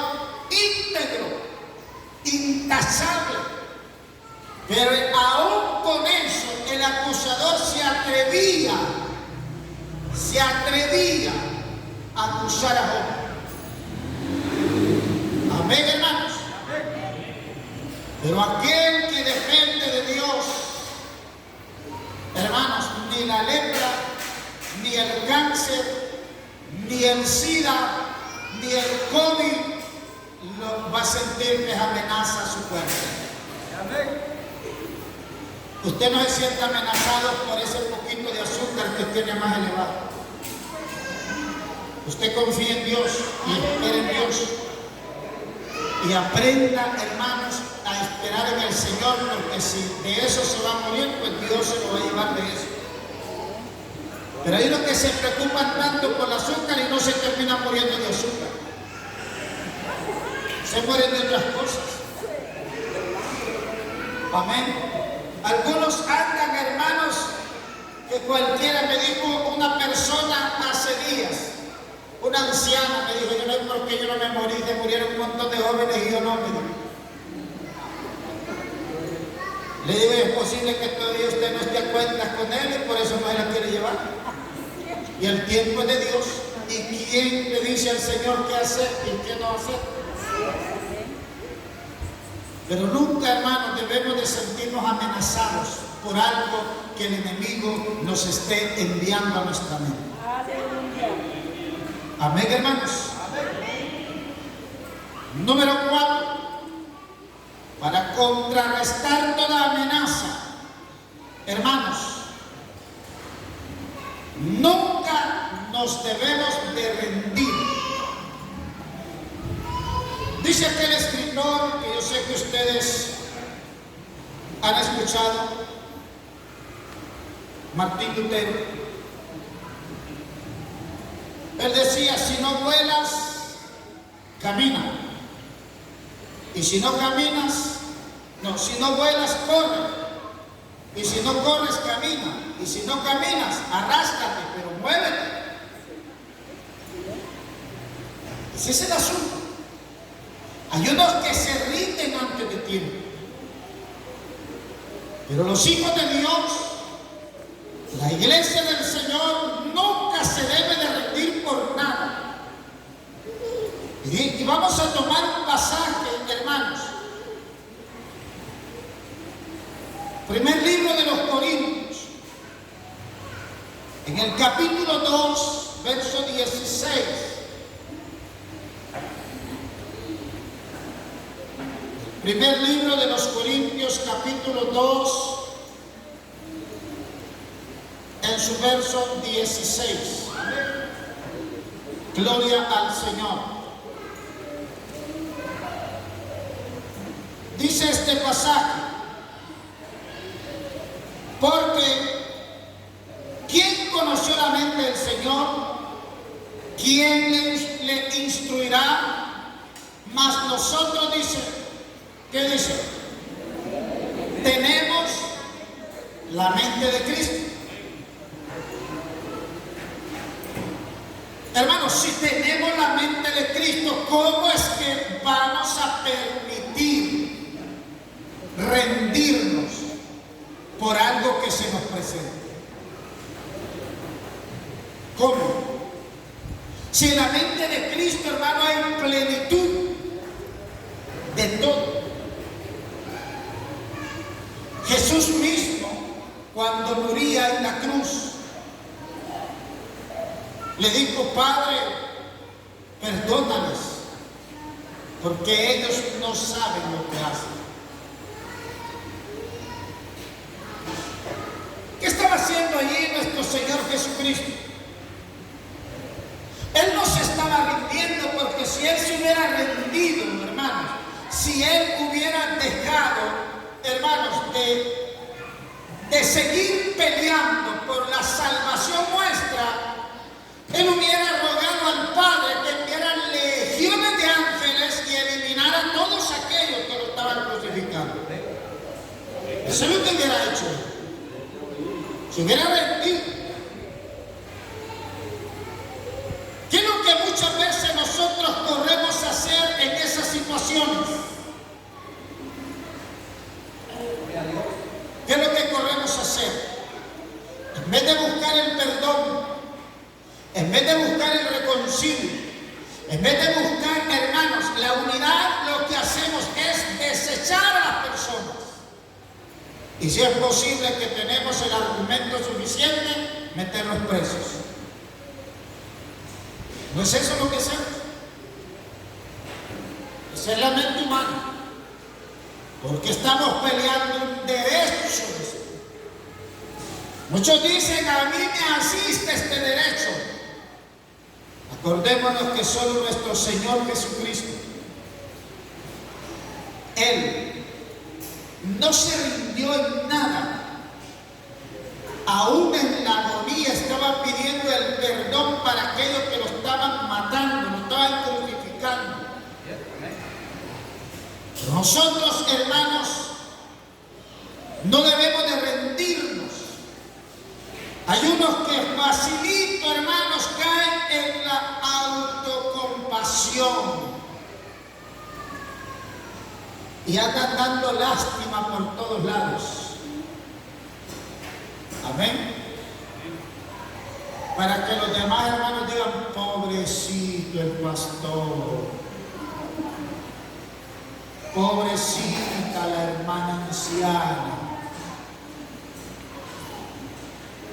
íntegro, intachable. Pero aún con eso, el acusador se atrevía a acusar a Job. Amén, hermanos. Pero aquel que depende de Dios, hermanos, ni la lepra, ni el cáncer, ni el SIDA, ni el COVID va a sentir que es amenaza a su cuerpo. Amén. Usted no se siente amenazado por ese poquito de azúcar que tiene más elevado. Usted confía en Dios y espera en Dios. Y aprenda, hermanos, a esperar en el Señor, porque si de eso se va a morir, pues Dios se lo va a llevar de eso. Pero hay unos que se preocupan tanto por el azúcar y no se terminan muriendo de azúcar. Se mueren de otras cosas. Amén. Algunos andan, hermanos, que cualquiera, me dijo una persona hace días, una anciana, me dijo, yo no sé por qué yo no me morí, se murieron un montón de jóvenes y yo no, me dijo. Le digo, es posible que todavía usted no esté a cuentas con él y por eso no se la quiere llevar. Y el tiempo es de Dios. ¿Y quién le dice al Señor qué hacer y qué no hacer? Pero nunca, hermanos, debemos de sentirnos amenazados por algo que el enemigo nos esté enviando a nuestra mente. Amén, hermanos. Número 4. Para contrarrestar toda amenaza, hermanos, nunca nos debemos de rendir. Dice aquel escritor que yo sé que ustedes han escuchado, Martín Lutero. Él decía, si no vuelas, camina. Y si no caminas, si no vuelas, corre. Y si no corres, camina. Y si no caminas, arrástrate, pero muévete. Ese es el asunto. Hay unos que se rinden antes de tiempo. Pero los hijos de Dios, la iglesia del Señor, nunca se debe de rendir por nada. Y vamos a tomar un pasaje, hermanos. Primer libro de los Corintios, en el capítulo 2, verso 16. Primer libro de los Corintios, capítulo 2, en su verso 16. Gloria al Señor. Dice este pasaje, porque ¿quién conoció la mente del Señor? ¿Quién le instruirá? Mas nosotros, dice, ¿qué dice? Tenemos la mente de Cristo. Hermanos, si tenemos la mente de Cristo, ¿cómo es que vamos a permitir rendirnos por algo que se nos presenta? ¿Cómo? Si en la mente de Cristo, hermano, hay plenitud de todo. Jesús mismo, cuando moría en la cruz, le dijo, Padre, perdónales, porque ellos no saben lo que hacen. ¿Qué estaba haciendo allí nuestro Señor Jesucristo? Él no se estaba rindiendo, porque si Él se hubiera rendido, hermanos, si Él hubiera dejado, hermanos, de seguir peleando por la salvación nuestra, Él hubiera rogado al Padre que enviara legiones de ángeles y eliminara a todos aquellos que lo estaban crucificando. Eso es lo que hubiera hecho. Se hubiera rendido. ¿Qué es lo que muchas veces nosotros corremos a hacer en esas situaciones? ¿Qué es lo que corremos a hacer? En vez de buscar el perdón, en vez de buscar el reconcilio, en vez de buscar, hermanos, la unidad, lo que hacemos es desechar a las personas. Y si es posible que tenemos el argumento suficiente, meterlos presos. ¿No es eso lo que hacemos? Esa es la mente humana. Porque estamos peleando un derecho. Muchos dicen, a mí me asiste este derecho. Acordémonos que solo nuestro Señor Jesucristo, Él no se rindió en nada. Aún en la agonía estaba pidiendo el perdón para aquellos que lo estaban matando, lo estaban crucificando. Nosotros, hermanos, no debemos de rendirnos. Hay unos que facilito, hermanos, caen en la autocompasión. y andan dando lástima por todos lados. Amén. Para que los demás hermanos digan, pobrecito el pastor, pobrecita la hermana anciana.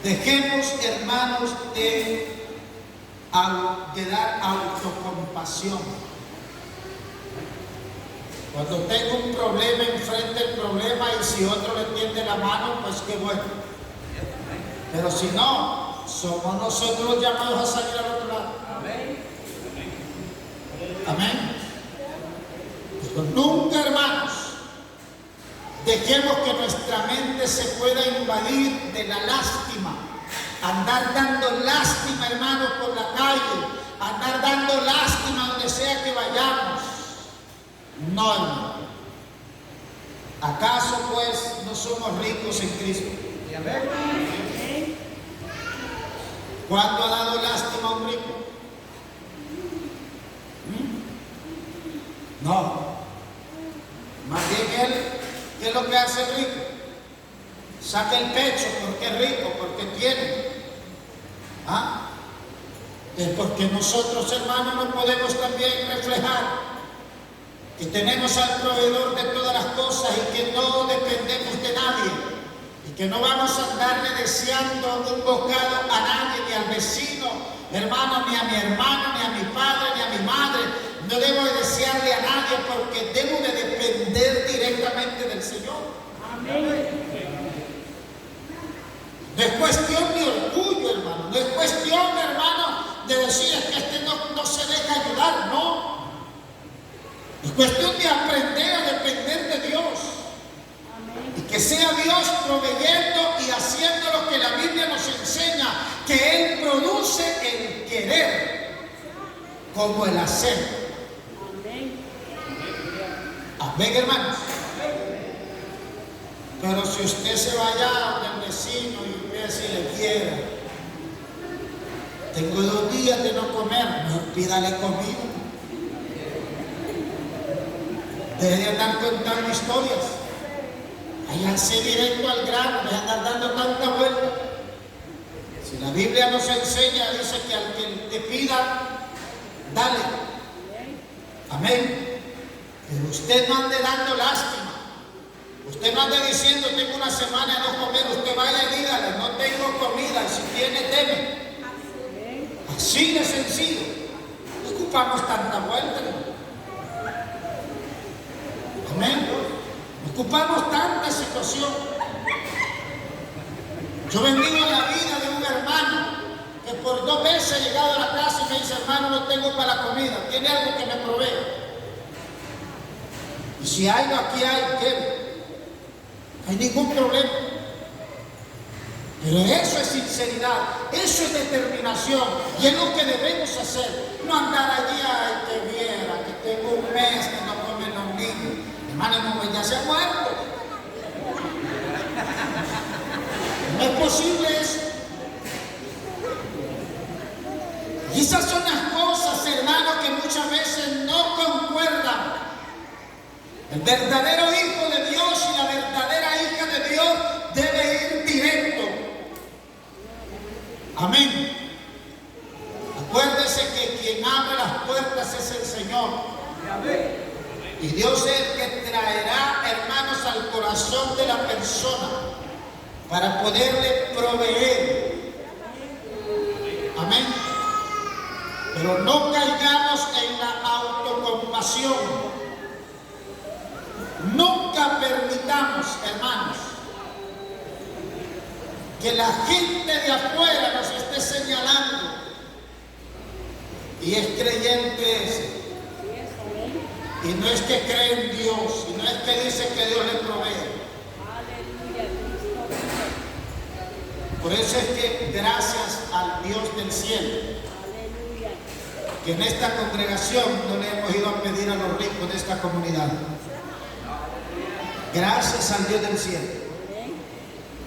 Dejemos, hermanos, de dar autocompasión. Cuando tengo un problema, enfrente el problema, y si otro le tiende la mano, pues qué bueno. Pero si no, somos nosotros los llamados a salir al otro lado. Amén. Pero nunca, hermanos, dejemos que nuestra mente se pueda invadir de la lástima. Andar dando lástima, hermanos, por la calle. Andar dando lástima donde sea que vayamos. No, hermano. ¿Acaso pues no somos ricos en Cristo? ¿Cuándo ha dado lástima a un rico? No. Más bien él, ¿qué es lo que hace el rico? Saca el pecho porque es rico, porque tiene. ¿Ah? Es porque nosotros, hermanos, no podemos también reflejar que tenemos al proveedor de todas las cosas y que no dependemos de nadie y que no vamos a andarle deseando un bocado a nadie, ni al vecino, hermano, ni a mi hermano, ni a mi padre, ni a mi madre. No debo de desearle a nadie porque debo de depender directamente del Señor. Amén. No es cuestión de orgullo, hermano. No es cuestión, hermano, de decir que este no se deja ayudar. No. Es cuestión de aprender a depender de Dios. Amén. Y que sea Dios proveyendo y haciendo lo que la Biblia nos enseña, que Él produce el querer como el hacer. Amén. Amén, hermanos. Pero si usted se vaya del vecino y ve si le quiera, tengo 2 días de no comer, no pídale comida. Deje de andar contando historias. Váyanse directo al grano, deje de andar dando tanta vuelta. Si la Biblia nos enseña, dice que al que te pida, dale. Amén. Pero usted no ande dando lástima. Usted no ande diciendo, tengo una semana de no comer. Usted vaya y dígale, no tengo comida. Si tiene, deme. Así de sencillo. No ocupamos tanta vuelta, ¿no? Amén. Ocupamos tanta situación. Yo bendigo la vida de un hermano que por 2 veces ha llegado a la casa y me dice, hermano, no tengo para la comida, tiene algo que me provea. Y si hay, aquí hay, ¿qué? No hay ningún problema. Pero eso es sinceridad, eso es determinación, y es lo que debemos hacer. No andar allí, ay, que viera, que tengo un mes que no comen los niños. Hermano, no, ya se ha muerto. No es posible eso. Y esas son las cosas, hermanos, que muchas veces no concuerdan. El verdadero hijo de Dios y la verdadera hija de Dios debe ir directo. Amén. Acuérdese que quien abre las puertas es el Señor. Y Dios es el que traerá, hermanos, al corazón de la persona para poderle proveer. Amén. Pero no caigamos en la autocompasión. Nunca permitamos, hermanos, que la gente de afuera nos esté señalando. Y es creyente ese. Y no es que cree en Dios, y no es que dice que Dios le provee. Por eso es que gracias al Dios del cielo, que en esta congregación no le hemos ido a pedir a los ricos de esta comunidad. Gracias al Dios del cielo,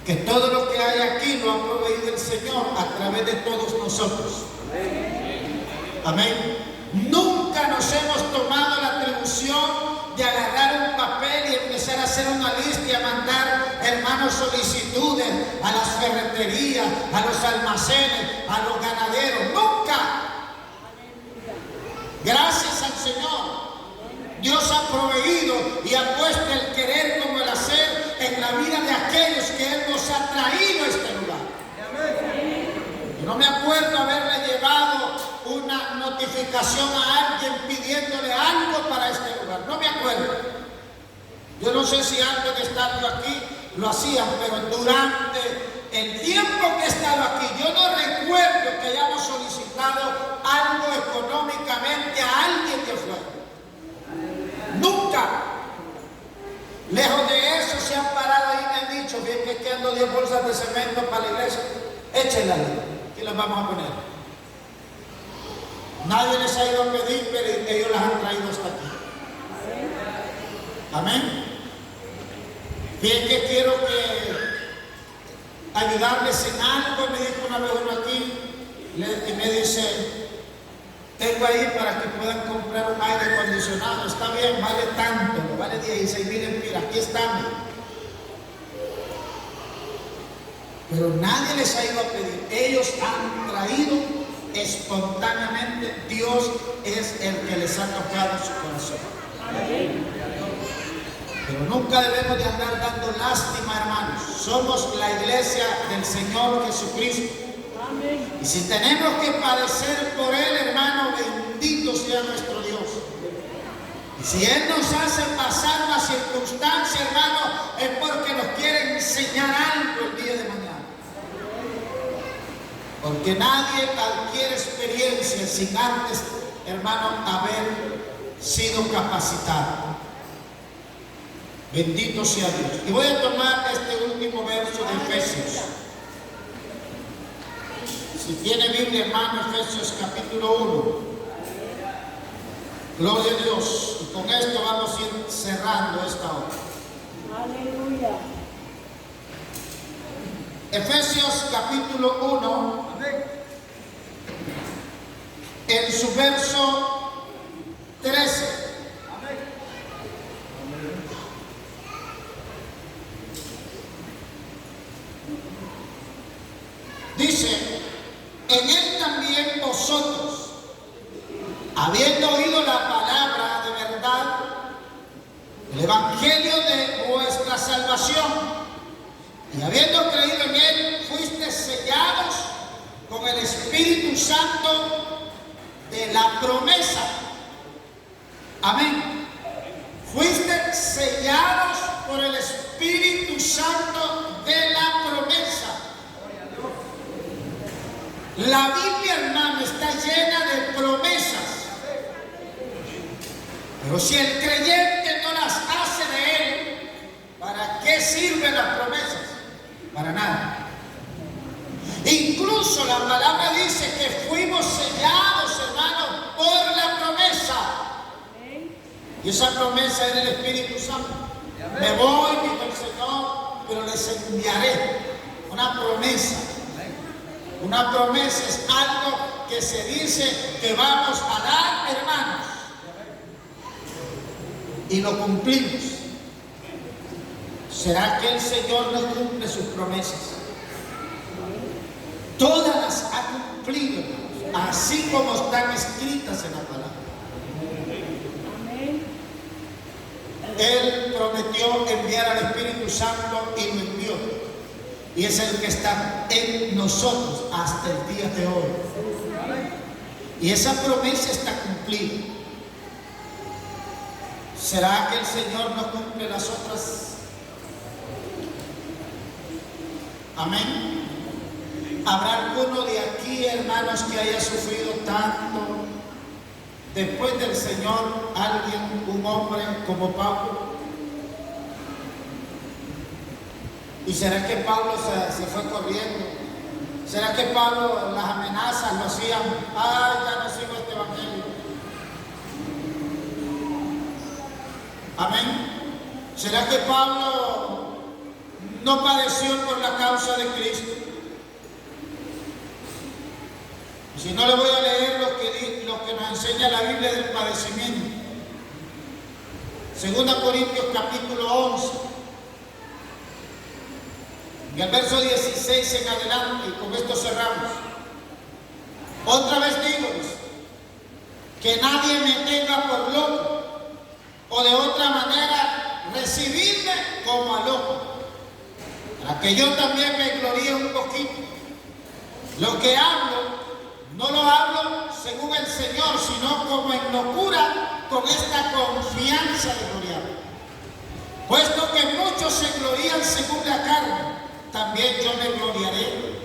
que todo lo que hay aquí lo ha proveído el Señor a través de todos nosotros. Amén. Nunca nos hemos tomado la atribución de agarrar un papel hacer una lista y a mandar, hermanos, solicitudes a las ferreterías, a los almacenes, a los ganaderos. Nunca. Gracias al Señor. Dios ha proveído y ha puesto el querer como el hacer en la vida de aquellos que Él nos ha traído a este lugar. Yo no me acuerdo haberle llevado una notificación a alguien pidiéndole algo para este lugar. No me acuerdo. Yo no sé si antes de estar yo aquí lo hacían, pero durante el tiempo que he estado aquí, yo no recuerdo que hayamos solicitado algo económicamente a alguien de fuera. Nunca. Lejos de eso se han parado ahí y me han dicho, bien que ando 10 bolsas de cemento para la iglesia, échenlas, aquí las vamos a poner. Nadie les ha ido a pedir, pero ellos las han traído hasta aquí. Amén. Bien que quiero que ayudarles en algo, me dijo una vez uno aquí, y me dice, tengo ahí para que puedan comprar un aire acondicionado. Está bien, vale tanto, vale 16,000 empiras, aquí están. Pero nadie les ha ido a pedir, ellos han traído espontáneamente. Dios es el que les ha tocado su corazón. Pero nunca debemos de andar dando lástima, hermanos. Somos la iglesia del Señor Jesucristo. Y si tenemos que padecer por Él, hermano, bendito sea nuestro Dios. Y si Él nos hace pasar una circunstancia, hermano, es porque nos quiere enseñar algo el día de mañana. Porque nadie adquiere experiencia sin antes, hermano, haber sido capacitado. Bendito sea Dios. Y voy a tomar este último verso de Efesios. Si tiene Biblia, hermano, Efesios capítulo 1. Gloria a Dios. Y con esto vamos a ir cerrando esta hora. Aleluya. Efesios capítulo 1. En su verso 13. Dice, en Él también vosotros, habiendo oído la palabra de verdad, el evangelio de vuestra salvación, y habiendo creído en Él, fuiste sellados con el Espíritu Santo de la promesa. Amén. Fuiste sellados por el Espíritu Santo de la promesa. La Biblia, hermano, está llena de promesas. Pero si el creyente no las hace de Él, ¿para qué sirven las promesas? Para nada. Incluso la palabra dice que fuimos sellados, hermano, por la promesa. Y esa promesa es el Espíritu Santo. Me voy, dijo el Señor, pero les enviaré. Una promesa. Una promesa es algo que se dice que vamos a dar, hermanos. Y lo cumplimos. ¿Será que el Señor no cumple sus promesas? Todas las ha cumplido, así como están escritas en la palabra. Él prometió enviar al Espíritu Santo y lo envió. Y es el que está en nosotros hasta el día de hoy. Y esa promesa está cumplida. ¿Será que el Señor no cumple las otras? Amén. ¿Habrá alguno de aquí, hermanos, que haya sufrido tanto? Después del Señor, alguien, un hombre como Pablo. ¿Y será que Pablo se fue corriendo? ¿Será que Pablo, las amenazas lo hacían? ¡Ay, ya no sigo este evangelio! Amén. ¿Será que Pablo no padeció por la causa de Cristo? Si no, le voy a leer lo que nos enseña la Biblia del padecimiento. 2 Corintios capítulo 11. En el verso 16 en adelante, y con esto cerramos. Otra vez digo, que nadie me tenga por loco, o de otra manera recibirme como a loco, para que yo también me gloríe un poquito. Lo que hablo, no lo hablo según el Señor, sino como en locura, con esta confianza de gloriar. Puesto que muchos se glorían según la carne, también yo me gloriaré,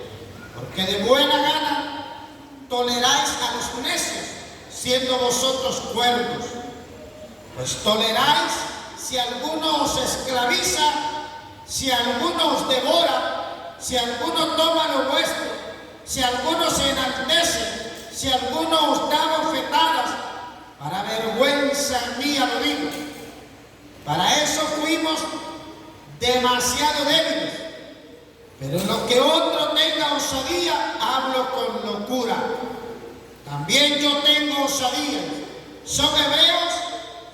porque de buena gana toleráis a los necios, siendo vosotros cuerdos. Pues toleráis si alguno os esclaviza, si alguno os devora, si alguno toma lo vuestro, si alguno se enaltece, si alguno os da bofetadas, para vergüenza mía lo digo. Para eso fuimos demasiado débiles, pero en lo que otro tenga osadía, hablo con locura. También yo tengo osadía. Son hebreos,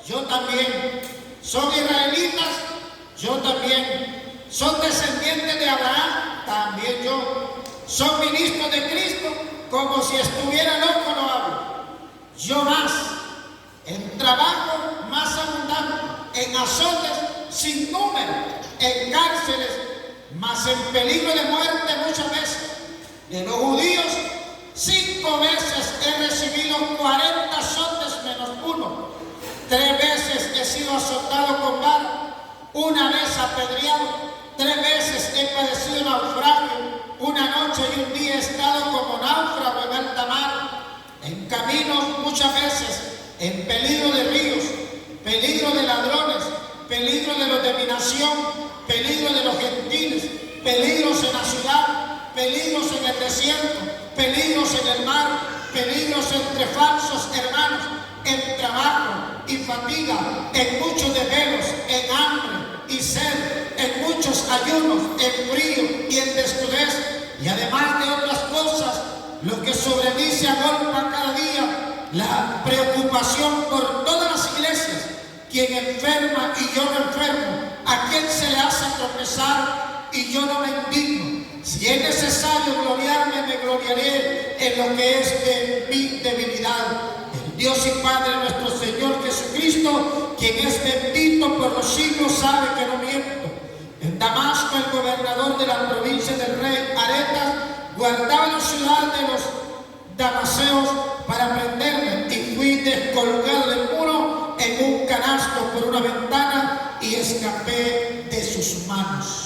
yo también. Son israelitas, yo también. Son descendientes de Abraham, también yo. Son ministros de Cristo, como si estuviera loco lo hablo. Yo más, en trabajo más abundante, en azotes sin número, en cárceles, más en peligro de muerte muchas veces. De los judíos, 5 veces he recibido 40 azotes menos 1. 3 veces he sido azotado con vara, 1 vez apedreado, 3 veces he padecido naufragio, 1 noche y 1 día he estado como náufrago en alta mar, en caminos muchas veces, en peligro de ríos, peligro de ladrones, peligro de los de mi nación, peligro de los gentiles, peligros en la ciudad, peligros en el desierto, peligros en el mar, peligros entre falsos hermanos, en trabajo y fatiga, en muchos desvelos, en hambre y sed, en muchos ayunos, en frío y en desnudez, y además de otras cosas, lo que sobre mí se agolpa cada día, la preocupación por todas las iglesias, quien enferma y yo no enfermo, a quien se le hace tropezar y yo no me indigno. Si es necesario gloriarme, me gloriaré en lo que es de mi debilidad. El Dios y Padre nuestro Señor Jesucristo, quien es bendito por los siglos, sabe que no miento. En Damasco, el gobernador de la provincia del rey Aretas guardaba la ciudad de los damaseos para prenderme, y fui descolgado del muro en un canasto por una ventana y escapé de sus manos.